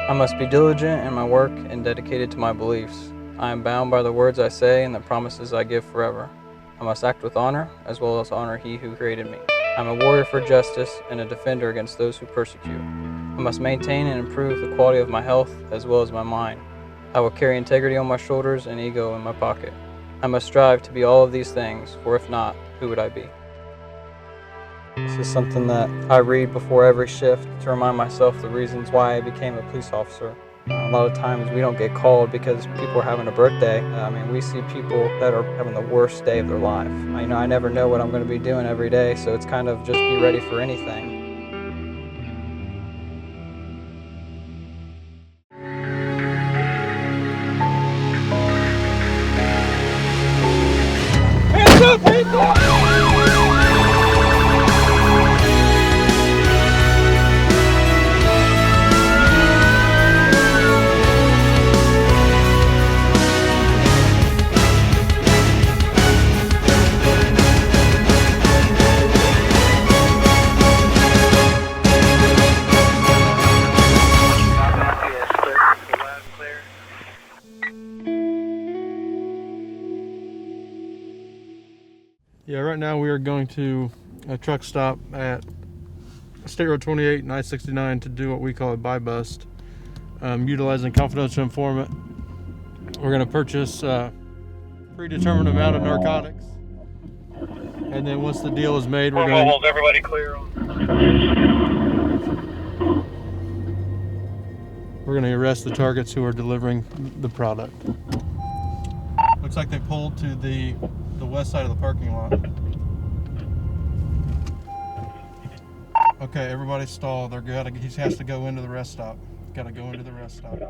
I must be diligent in my work and dedicated to my beliefs. I am bound by the words I say and the promises I give forever. I must act with honor, as well as honor He who created me. I am a warrior for justice and a defender against those who persecute. I must maintain and improve the quality of my health as well as my mind. I will carry integrity on my shoulders and ego in my pocket. I must strive to be all of these things, for if not, who would I be? This is something that I read before every shift to remind myself the reasons why I became a police officer. A lot of times we don't get called because people are having a birthday. We see people that are having the worst day of their life. I never know what I'm going to be doing every day, so it's kind of just be ready for anything. Hands up, hands up! Yeah, right now we are going to a truck stop at State Road 28 and I-69 to do what we call a buy bust, utilizing confidential informant. We're going to purchase a predetermined amount of narcotics, and then once the deal is made, we're going to hold everybody clear. We're going to arrest the targets who are delivering the product. Looks like they pulled to the west side of the parking lot. Okay, everybody stall. He has to go into the rest stop. Got to go into the rest stop.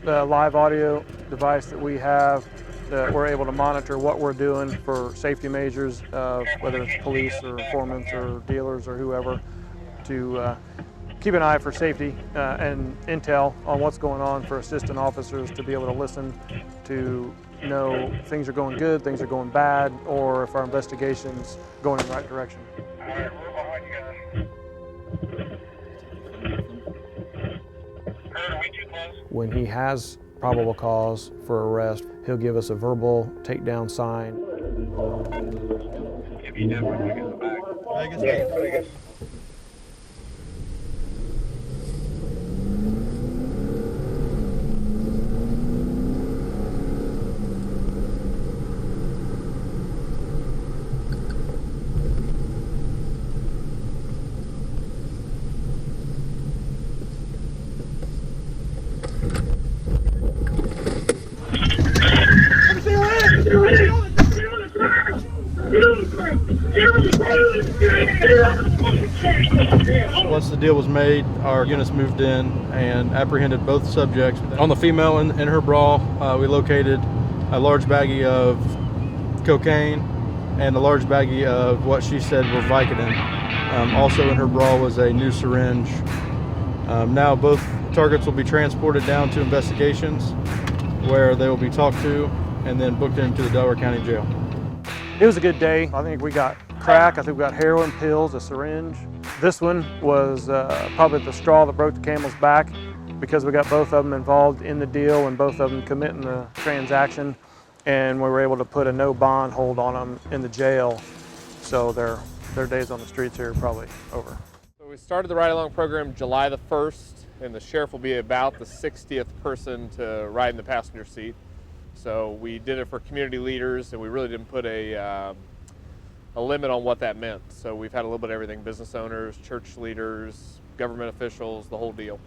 The live audio device that we have, that we're able to monitor what we're doing for safety measures, whether it's police or informants or dealers or whoever, to keep an eye for safety and intel on what's going on for assistant officers to be able to listen to know things are going good, things are going bad, or if our investigation's going in the right direction. All right, we're behind you guys. Kurt, are we too close? When he has probable cause for arrest, he'll give us a verbal takedown sign. If you did, we're going to get in the back. Vegas. Yeah, Vegas. Once the deal was made, our units moved in and apprehended both subjects. On the female in her bra, we located a large baggie of cocaine and a large baggie of what she said were Vicodin. Also in her bra was a new syringe. Now both targets will be transported down to investigations, where they will be talked to and then booked into the Delaware County Jail. It was a good day. I think we got crack, I think we got heroin, pills, a syringe. This one was probably the straw that broke the camel's back, because we got both of them involved in the deal and both of them committing the transaction, and we were able to put a no bond hold on them in the jail, so their days on the streets here are probably over. So we started the Ride Along program July the 1st, and the sheriff will be about the 60th person to ride in the passenger seat. So we did it for community leaders, and we really didn't put a limit on what that meant. So we've had a little bit of everything: business owners, church leaders, government officials, the whole deal.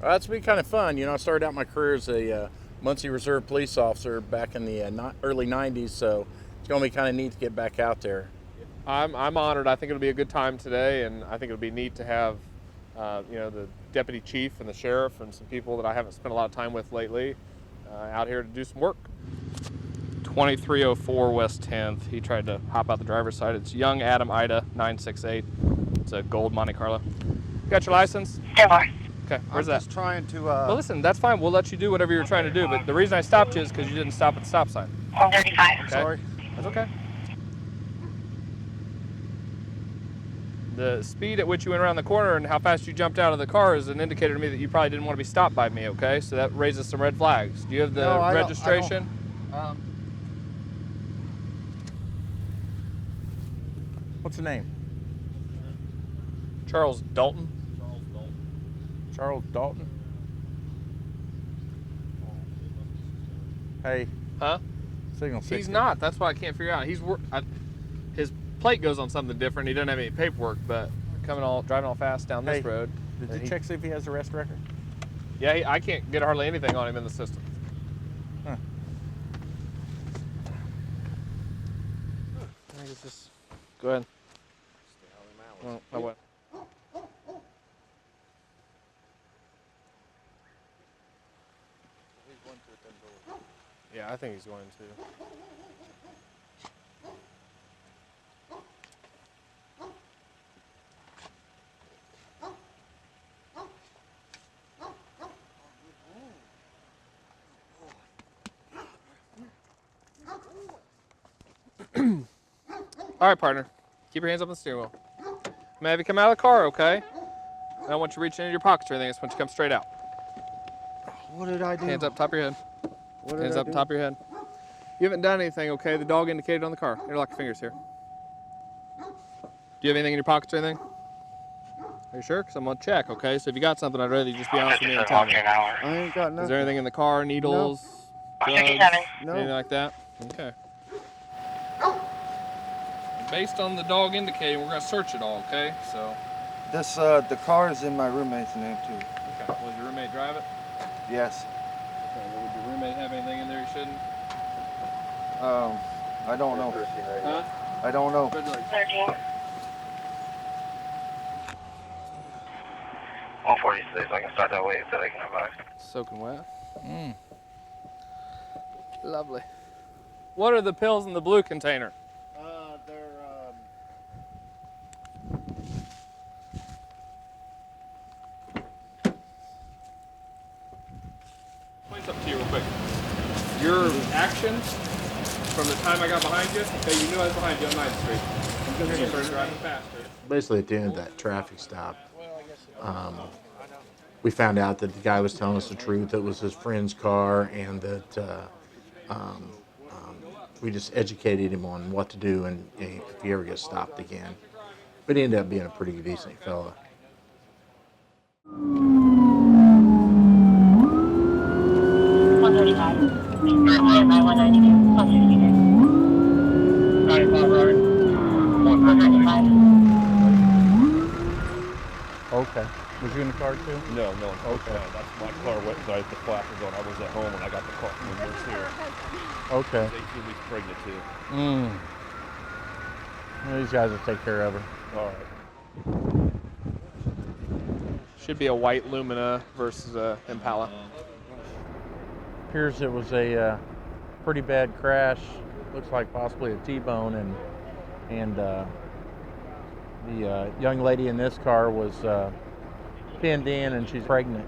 It's been kind of fun. I started out my career as a Muncie Reserve police officer back in the early 90s, so it's going to be kind of neat to get back out there. I'm honored. I think it'll be a good time today, and I think it'll be neat to have the deputy chief and the sheriff and some people that I haven't spent a lot of time with lately out here to do some work. 2304 West 10th. He tried to hop out the driver's side. It's Young Adam Ida 968. It's a gold Monte Carlo. You got your license? Sure. Okay, where's that? I'm just trying to... Well, listen, that's fine. We'll let you do whatever you're trying to do, but the reason I stopped you is because you didn't stop at the stop sign. 135. Okay? Sorry. That's okay. The speed at which you went around the corner and how fast you jumped out of the car is an indicator to me that you probably didn't want to be stopped by me, okay? So that raises some red flags. Do you have the No, I don't- registration? What's the name? Charles Dalton. Charles Dalton? Hey, Huh? signal 60. He's not. That's why I can't figure out. His plate goes on something different. He doesn't have any paperwork, but driving all fast down this Hey, road. Did you check see if he has a arrest record? Yeah, I can't get hardly anything on him in the system. Huh. I guess just go ahead. Well, I went. Yeah, I think he's going to. All right, partner. Keep your hands up on the steering wheel. I'm gonna have you come out of the car, okay? I don't want you reaching into your pockets or anything. I just want you to come straight out. What did I do? Hands up, top of your head. What did Hands I up, do? top of your head. You haven't done anything, okay? The dog indicated on the car. Interlock your fingers here. Do you have anything in your pockets or anything? Are you sure? Because I'm gonna check, okay? So if you got something, I'd rather you just be honest with me and tell me. an hour. I ain't got nothing. Is there anything in the car? Needles? Drugs? 57. No. Anything like that? Okay. Based on the dog indicating, we're gonna search it all, okay? So. This the car is in my roommate's name too. Okay. Will your roommate drive it? Yes. Okay. Well, would your roommate have anything in there you shouldn't? I don't know. Huh? I don't know. 13. 146, I can start that way so they can advise. Soaking wet. Lovely. What are the pills in the blue container? They're Point something to you real quick. Your actions from the time I got behind you, okay, you knew I was behind you on 9th Street. You started driving faster. Basically, at the end of that traffic stop, we found out that the guy was telling us the truth. It was his friend's car, and that we just educated him on what to do and if he ever gets stopped again. But he ended up being a pretty decent fella. 135. Stand by 192. 162. 95, Robert. 135. Okay. Was you in the car too? No. Okay. That's my car went because the flashes on. I was at home when I got the call from the nurse here. Okay. She's 18 weeks pregnant too. Well, these guys will take care of her. All right. Should be a white Lumina versus a Impala. Appears it was a pretty bad crash. Looks like possibly a T-bone, and the young lady in this car was pinned in, and she's pregnant.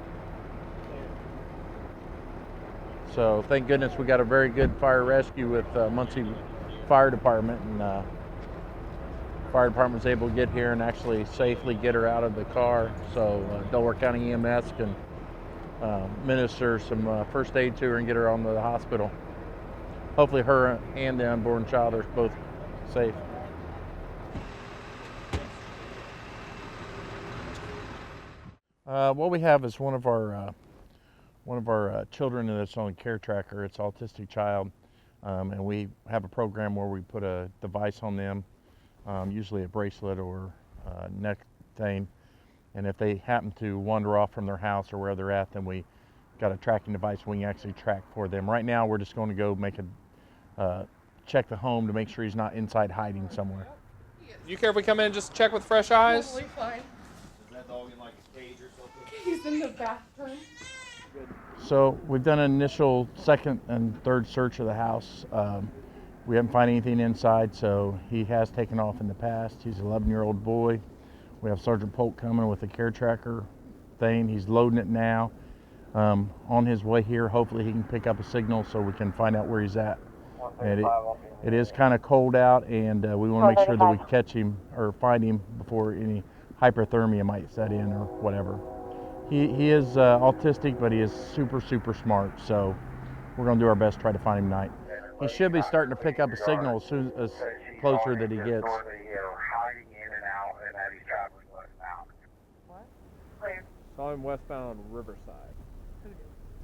So thank goodness we got a very good fire rescue with Muncie Fire Department, and fire department was able to get here and actually safely get her out of the car. So Delaware County EMS can minister some first aid to her and get her on to the hospital. Hopefully her and the unborn child are both safe. What we have is one of our children that's on care tracker. It's an autistic child, and we have a program where we put a device on them, usually a bracelet or a neck thing. And if they happen to wander off from their house or where they're at, then we got a tracking device we can actually track for them. Right now, we're just going to go make a check the home to make sure he's not inside hiding somewhere. You care if we come in and just check with fresh eyes? Totally fine. Is that dog in like a cage or something? He's in the bathroom. So we've done an initial second and third search of the house. We haven't found anything inside, so he has taken off in the past. He's an 11-year-old boy. We have Sergeant Polk coming with a care tracker thing. He's loading it now. On his way here, hopefully he can pick up a signal so we can find out where he's at. And it is kind of cold out, and we want to make sure that we catch him or find him before any hyperthermia might set in or whatever. He is autistic, but he is super smart, so we're going to do our best to try to find him tonight. He should be starting to pick up a signal as closer that he gets. Saw him westbound on Riverside.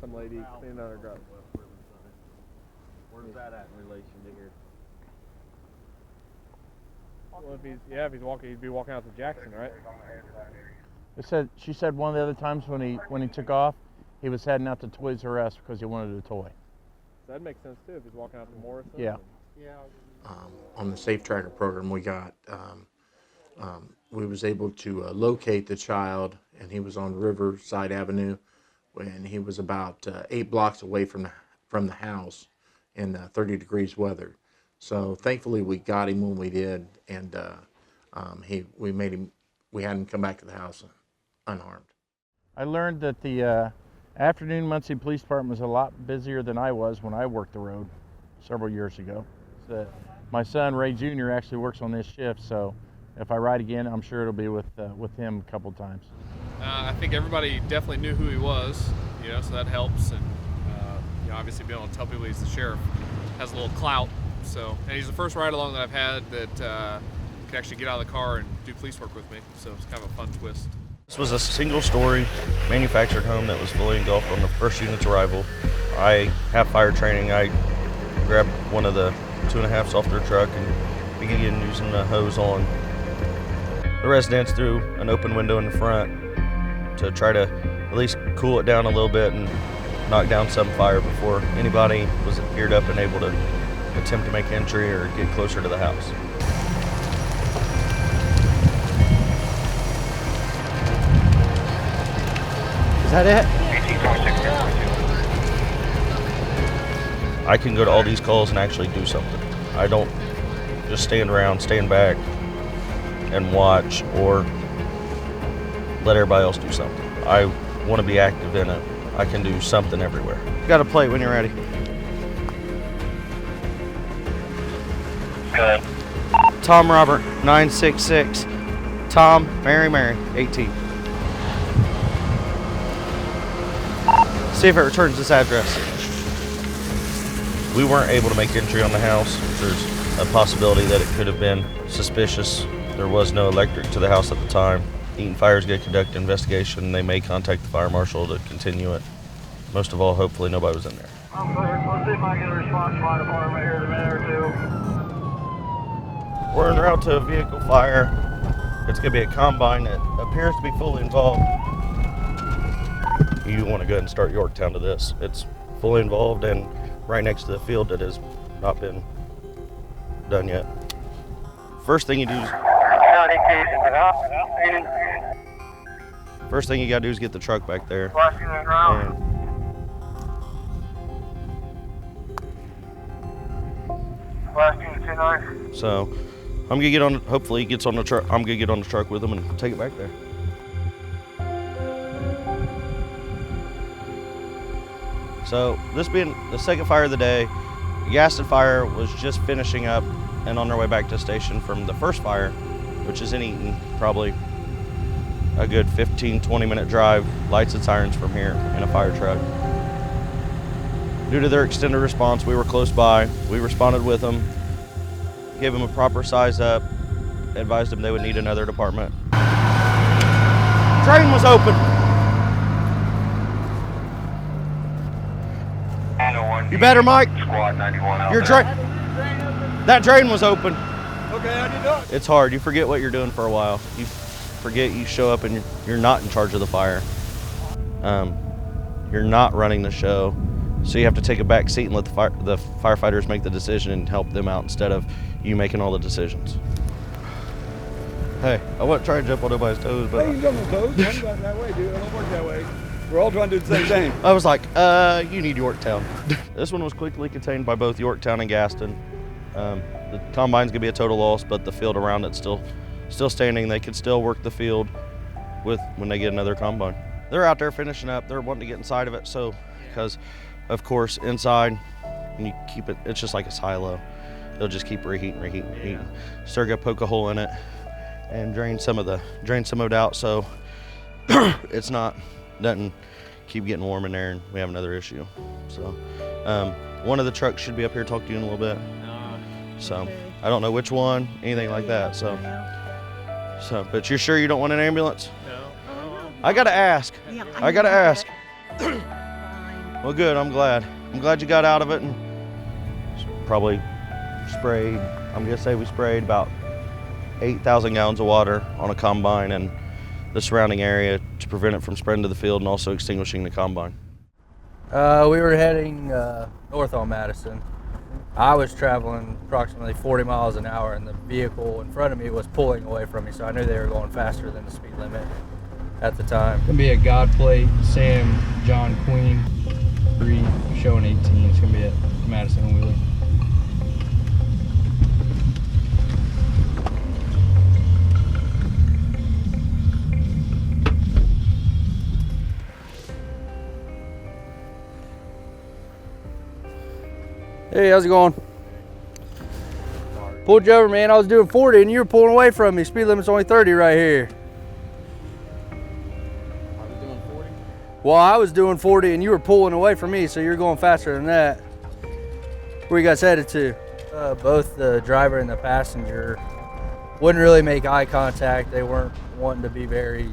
Some lady cleaning out her garden. Where's that at in relation to here? Well, if he's walking, he'd be walking out to Jackson, right? She said one of the other times when he took off, he was heading out to Toys R Us because he wanted a toy. So that makes sense too if he's walking out to Morrison. Yeah. On the Safe Tracker program, we got we was able to locate the child, and he was on Riverside Avenue when he was about 8 blocks away from the house in 30 degrees weather. So thankfully we got him when we did, and we had him come back to the house unharmed. I learned that the afternoon Muncie Police Department was a lot busier than I was when I worked the road several years ago. So my son Ray Jr. actually works on this shift, so if I ride again, I'm sure it'll be with him a couple times. I think everybody definitely knew who he was, so that helps, and obviously being able to tell people he's the sheriff has a little clout. So, and he's the first ride along that I've had that could actually get out of the car and do police work with me. So it's kind of a fun twist. This was a single-story manufactured home that was fully engulfed on the first unit's arrival. I have fire training. I grabbed one of the 2.5s off their truck and began using the hose on the residents through an open window in the front to try to at least cool it down a little bit and knock down some fire before anybody was geared up and able to attempt to make entry or get closer to the house. Is that it? I can go to all these calls and actually do something. I don't just stand back and watch or let everybody else do something. I want to be active in it. I can do something everywhere. Got a plate when you're ready. Good. Tom Robert, 966. Tom, Mary, 18. See if it returns this address. We weren't able to make entry on the house. There's a possibility that it could have been suspicious. There was no electric to the house at the time. Eaton Fire is going to conduct an investigation. They may contact the fire marshal to continue it. Most of all, hopefully nobody was in there. I'm clear. Let's see if I can get a response from my department here in a minute or two. We're en route to a vehicle fire. It's going to be a combine that appears to be fully involved. You want to go ahead and start Yorktown to this. It's fully involved and right next to the field that has not been done yet. First thing you do is gotta do is get the truck back there. So I'm gonna get on. Hopefully he gets on the truck. I'm gonna get on the truck with him and take it back there. So this being the second fire of the day, the Gaston fire was just finishing up and on their way back to the station from the first fire, which is in Eaton, probably a good 15-20 minute drive, lights and sirens from here in a fire truck. Due to their extended response, we were close by. We responded with them, gave them a proper size up, advised them they would need another department. Drain was open. You better, Mike. Squad 91 out Your there. That drain was open. Okay, how you doing? It's hard. You forget what you're doing for a while. You forget you show up and you're not in charge of the fire. You're not running the show. So you have to take a back seat and let the firefighters make the decision and help them out instead of you making all the decisions. Hey, I wasn't trying to jump on nobody's toes, but Hey, you jump on toes. I'm going that way, dude. I don't work that way. We're all trying to do the same thing. I was like, you need Yorktown. This one was quickly contained by both Yorktown and Gaston. The combine's gonna be a total loss, but the field around it's still standing. They can still work the field when they get another combine. They're out there finishing up. They're wanting to get inside of it, so because of course inside, when you keep it, it's just like a silo. They'll just keep reheating. So they're gonna poke a hole in it and drain some of it out so it's doesn't keep getting warm in there and we have another issue. So one of the trucks should be up here talk to you in a little bit. So I don't know which one, anything like that. So but you're sure you don't want an ambulance? No. I gotta ask. I gotta ask. Well, good. I'm glad you got out of it and probably sprayed. I'm gonna say we sprayed about 8,000 gallons of water on a combine and the surrounding area to prevent it from spreading to the field and also extinguishing the combine. We were heading north on Madison. I was traveling approximately 40 miles an hour and the vehicle in front of me was pulling away from me, so I knew they were going faster than the speed limit at the time. Gonna be a God plate, Sam, John, Queen, 3, showing 18. It's gonna be at Madison and Wheeler. Hey, how's it going? Pulled you over, man. I was doing 40 and you were pulling away from me. Speed limit's only 30 right here. I was doing 40? Well, I was doing 40 and you were pulling away from me, so you're going faster than that. Where you guys headed to? Both the driver and the passenger wouldn't really make eye contact. They weren't wanting to be very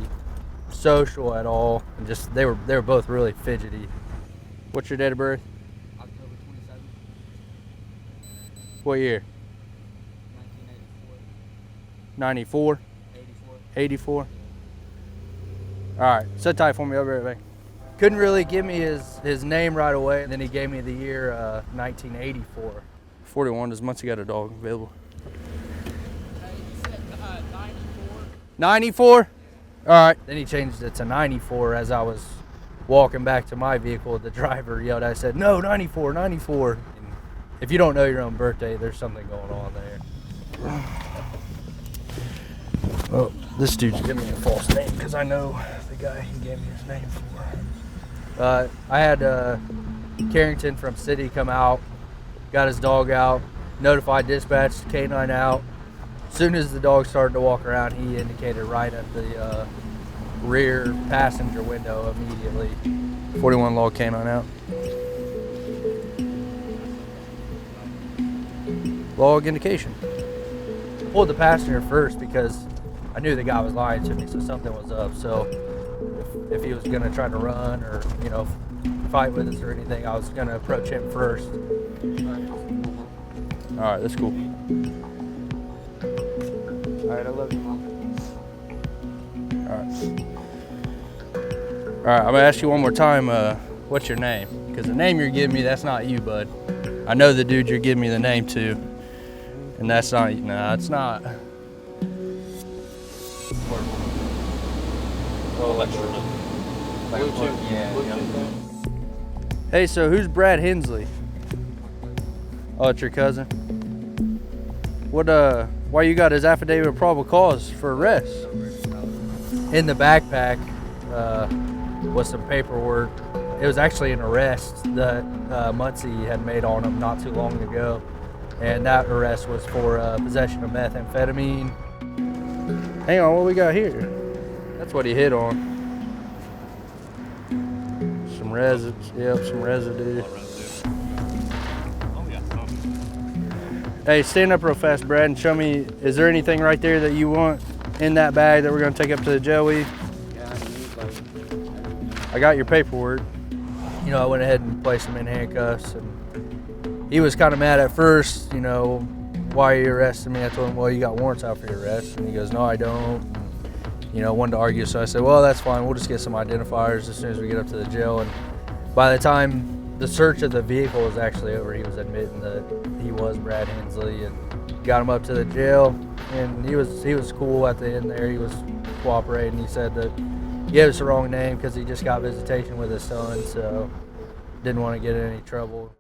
social at all. And just they were both really fidgety. What's your date of birth? October 27th. What year? 94? 84? All right, sit tight for me, I'll be right back. Couldn't really give me his name right away, and then he gave me the year 1984. 41, does Muncie got a dog available? 94? All right, then he changed it to 94 as I was walking back to my vehicle. The driver yelled, I said, no, 94, 94. And if you don't know your own birthday, there's something going on there. Well, this dude's giving me a false name because I know the guy he gave me his name for. I had Carrington from City come out, got his dog out, notified dispatch, K9 out. As soon as the dog started to walk around, he indicated right at the rear passenger window immediately. 41 log K9 out. Log indication. Pulled the passenger first because I knew the guy was lying to me, so something was up. So if he was gonna try to run or, you know, fight with us or anything, I was gonna approach him first. All right, that's cool. All right, I love you, Mom. All right, I'm gonna ask you one more time, what's your name? Because the name you're giving me, that's not you, bud. I know the dude you're giving me the name to, and that's not, nah, it's not. Hey, so who's Brad Hensley? Oh, it's your cousin? What, why you got his affidavit of probable cause for arrest? In the backpack was some paperwork. It was actually an arrest that Muncie had made on him not too long ago. And that arrest was for possession of methamphetamine. Hang on, what we got here? That's what he hit on. Some residue, yep, some residue. Hey, stand up real fast, Brad, and show me, is there anything right there that you want in that bag that we're gonna take up to the jail with you? I got your paperwork. You know, I went ahead and placed him in handcuffs, and he was kind of mad at first, you know, why are you arresting me? I told him, well, you got warrants out for your arrest. And he goes, no, I don't. And, you know, wanted to argue, so I said, well, that's fine. We'll just get some identifiers as soon as we get up to the jail. And by the time the search of the vehicle was actually over, he was admitting that he was Brad Hensley, and got him up to the jail. And he was cool at the end there. He was cooperating. He said that he gave us the wrong name because he just got visitation with his son, so didn't want to get in any trouble.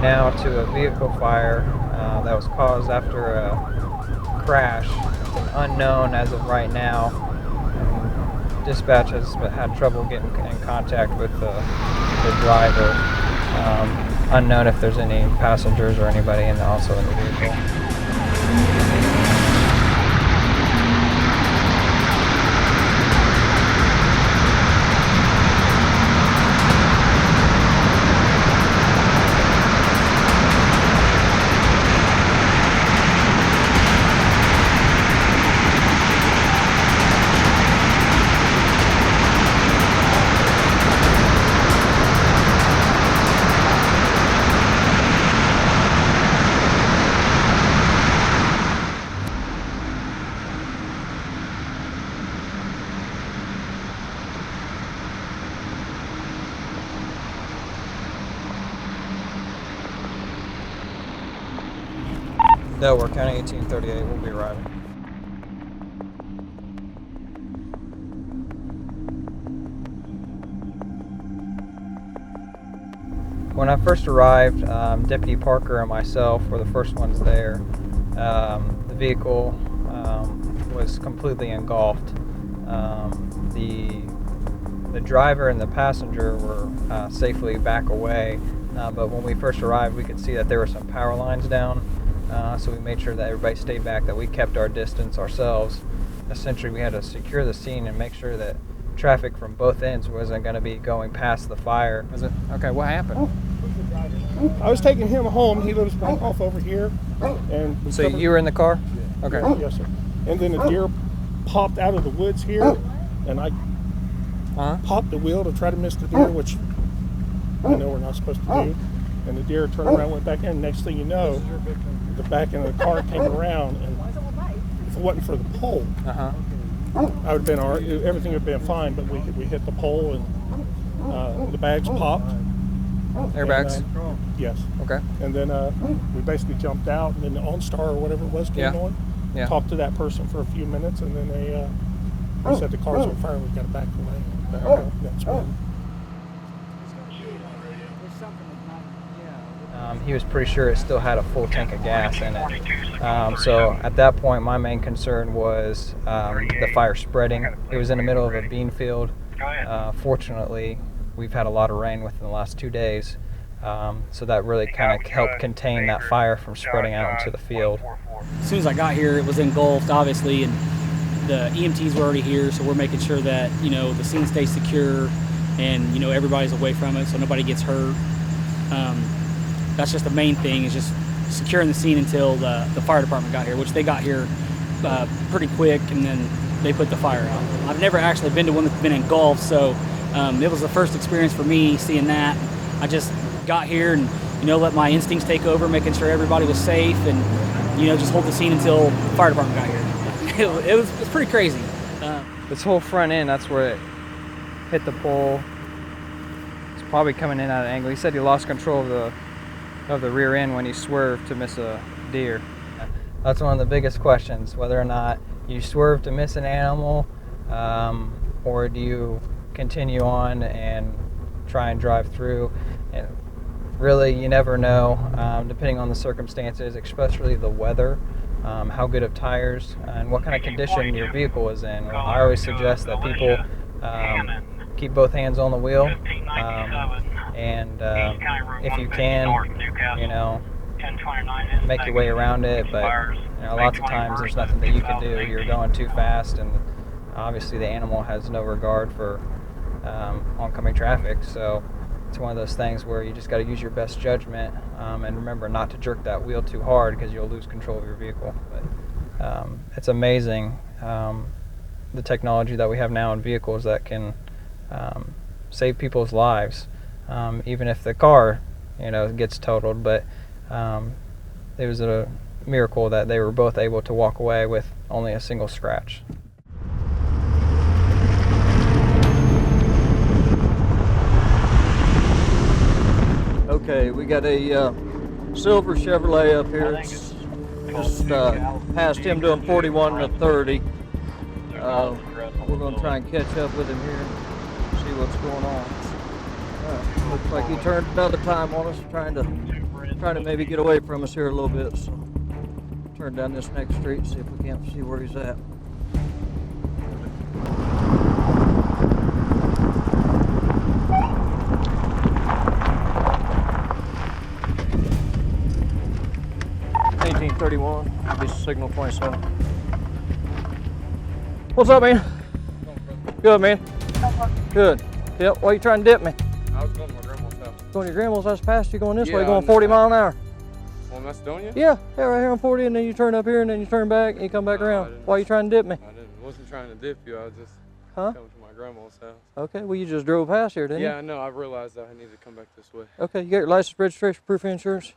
right now to a vehicle fire that was caused after a crash. It's an unknown as of right now. Dispatch has had trouble getting in contact with the driver. Unknown if there's any passengers or anybody also in the vehicle. Delaware County 1838 will be arriving. When I first arrived, Deputy Parker and myself were the first ones there. The vehicle was completely engulfed. The driver and the passenger were safely back away, but when we first arrived, we could see that there were some power lines down. So we made sure that everybody stayed back, that we kept our distance ourselves. Essentially, we had to secure the scene and make sure that traffic from both ends wasn't going to be going past the fire. Was it? Okay, what happened? I was taking him home. He lives back off over here. And so you were in the car? Okay. Yes, sir. And then a deer popped out of the woods here, and I popped the wheel to try to miss the deer, which I know we're not supposed to do. And the deer turned around, went back in. Next thing you know, the back end of the car came around, and if it wasn't for the pole, I would have been all right. Everything would have been fine, but we hit the pole, and the bags popped. Airbags? And, yes. Okay. And then we basically jumped out, and then the OnStar or whatever it was came on. Yeah. Talked to that person for a few minutes, and then they said the car's on fire. We got to back away. That's right. He was pretty sure it still had a full tank of gas in it. So at that point, my main concern was the fire spreading. It was in the middle of a bean field. Fortunately, we've had a lot of rain within the last 2 days, so that really kind of helped contain that fire from spreading out into the field. As soon as I got here, it was engulfed, obviously, and the EMTs were already here, so we're making sure that, you know, the scene stays secure and, you know, everybody's away from it so nobody gets hurt. That's just the main thing, is just securing the scene until the fire department got here, which they got here pretty quick, and then they put the fire out. I've never actually been to one that's been engulfed, so it was the first experience for me seeing that. I just got here and, you know, let my instincts take over, making sure everybody was safe, and, you know, just hold the scene until the fire department got here. It was pretty crazy. This whole front end, that's where it hit the pole. It's probably coming in at an angle. He said he lost control of the rear end when he swerved to miss a deer. That's one of the biggest questions, whether or not you swerve to miss an animal, or do you continue on and try and drive through. And really, you never know, depending on the circumstances, especially the weather, how good of tires, and what kind of condition your vehicle is in. I always suggest that people keep both hands on the wheel, and if you can, you know, make your way around it, but you know, lots of times there's nothing that you can do. You're going too fast, and obviously the animal has no regard for oncoming traffic, so it's one of those things where you just got to use your best judgment, and remember not to jerk that wheel too hard because you'll lose control of your vehicle. But it's amazing, the technology that we have now in vehicles that can save people's lives, even if the car, you know, gets totaled. But it was a miracle that they were both able to walk away with only a single scratch. Okay, we got a silver Chevrolet up here. It's just past him doing 41 to 30. We're going to try and catch up with him here and see what's going on. Looks like he turned another time on us, trying to trying to maybe get away from us here a little bit, so turn down this next street, see if we can't see where he's at. Be signal 27. What's up, man? Good, man. Good. Yep. Why are you trying to dip me? I was going to my grandma's house. Going to your grandma's house past you, going this Yeah, way, going 40 mile an hour. On Macedonia? Yeah, right here on 40, and then you turn up here, and then you turn back, and you come back around. Why are you trying to dip me? I wasn't trying to dip you. I was just coming to my grandma's house. Okay. Well, you just drove past here, didn't you? Yeah, I know. I realized that I needed to come back this way. Okay. You got your license, registration, proof of insurance?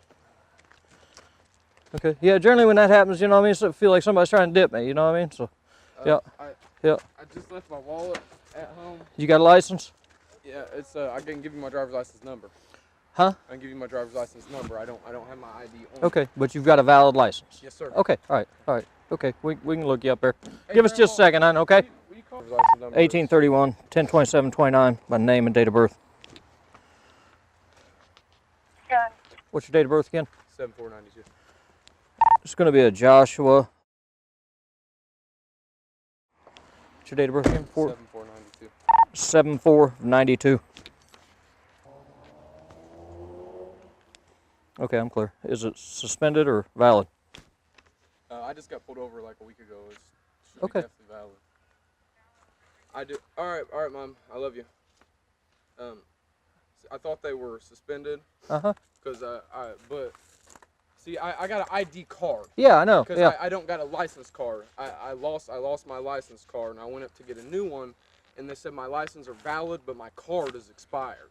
Okay. Yeah, generally when that happens, you know what I mean, so I feel like somebody's trying to dip me, you know what I mean? So, yeah. I just left my wallet at home. You got a license? Yeah, it's I can give you my driver's license number. Huh? I can give you my driver's license number. I don't have my ID on. Okay, but you've got a valid license. Yes, sir. Okay. All right. Okay. We can look you up there. Give us just a second, hon. Okay. 1831 102729. My name and date of birth. Done. What's your date of birth again? 7492. It's going to be a Joshua. What's your date of birth again? 7492. 7492. Okay, I'm clear. Is it suspended or valid? I just got pulled over like a week ago. It should Okay. be definitely valid. I do. All right, Mom. I love you. I thought they were suspended. Because but see, I got an ID card. Yeah, I know. Because Yeah. I don't got a license card. I lost my license card, and I went up to get a new one, and they said my license are valid, but my card is expired.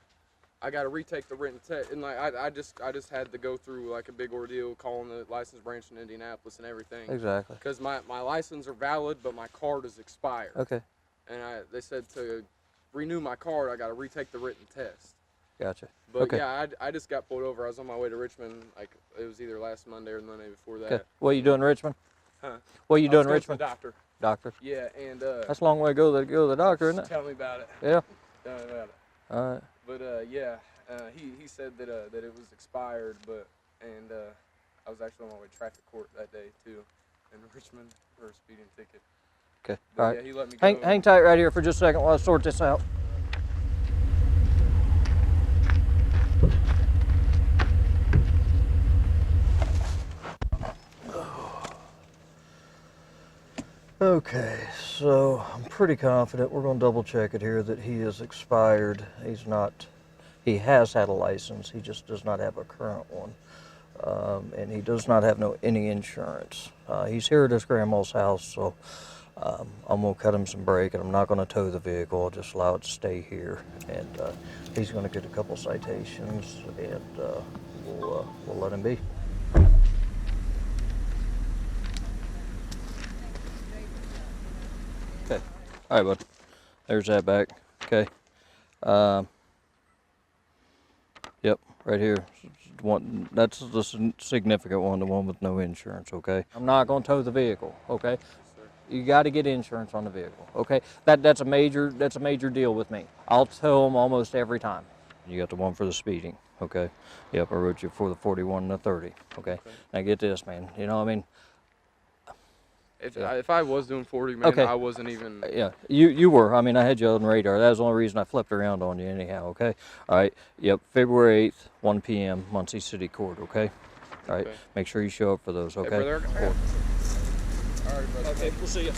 I got to retake the written test, and like I just had to go through like a big ordeal calling the license branch in Indianapolis and everything. Exactly. Because my license are valid, but my card is expired. Okay. And they said to renew my card, I got to retake the written test. Gotcha. But okay. yeah, I just got pulled over. I was on my way to Richmond. Like it was either last Monday or the Monday before that. Okay. What are you doing in Richmond? Huh? What are you doing in I was Richmond? going to the doctor. Doctor. Yeah, and that's a long way to go to the doctor, isn't it? Tell me about it. Yeah. Tell me about it. All right. But yeah, he said that it was expired, and I was actually on my way to traffic court that day too, in Richmond for a speeding ticket. Okay. But all right. Yeah, he let me go. Hang tight right here for just a second while I sort this out. Okay, so I'm pretty confident we're going to double check it here that he is expired. He has had a license, he just does not have a current one. And he does not have any insurance. He's here at his grandma's house, so I'm going to cut him some brake, and I'm not going to tow the vehicle. I'll just allow it to stay here. And he's going to get a couple citations, and we'll let him be. Okay. All right, bud. There's that back. Okay. Yep, right here. That's the significant one, the one with no insurance, okay? I'm not going to tow the vehicle, okay? You got to get insurance on the vehicle, okay? That's a major deal with me. I'll tow them almost every time. You got the one for the speeding, okay? Yep, I wrote you for the 41 and the 30, okay? Now get this, man. You know what I mean? If I was doing 40, man, okay. I wasn't even. Yeah, you were. I mean, I had you on radar. That was the only reason I flipped around on you anyhow, okay? All right, yep, February 8th, 1 p.m., Muncie City Court, okay? All right, make sure you show up for those, okay? Hey, brother. Cool. All right, brother. Okay, we'll see you.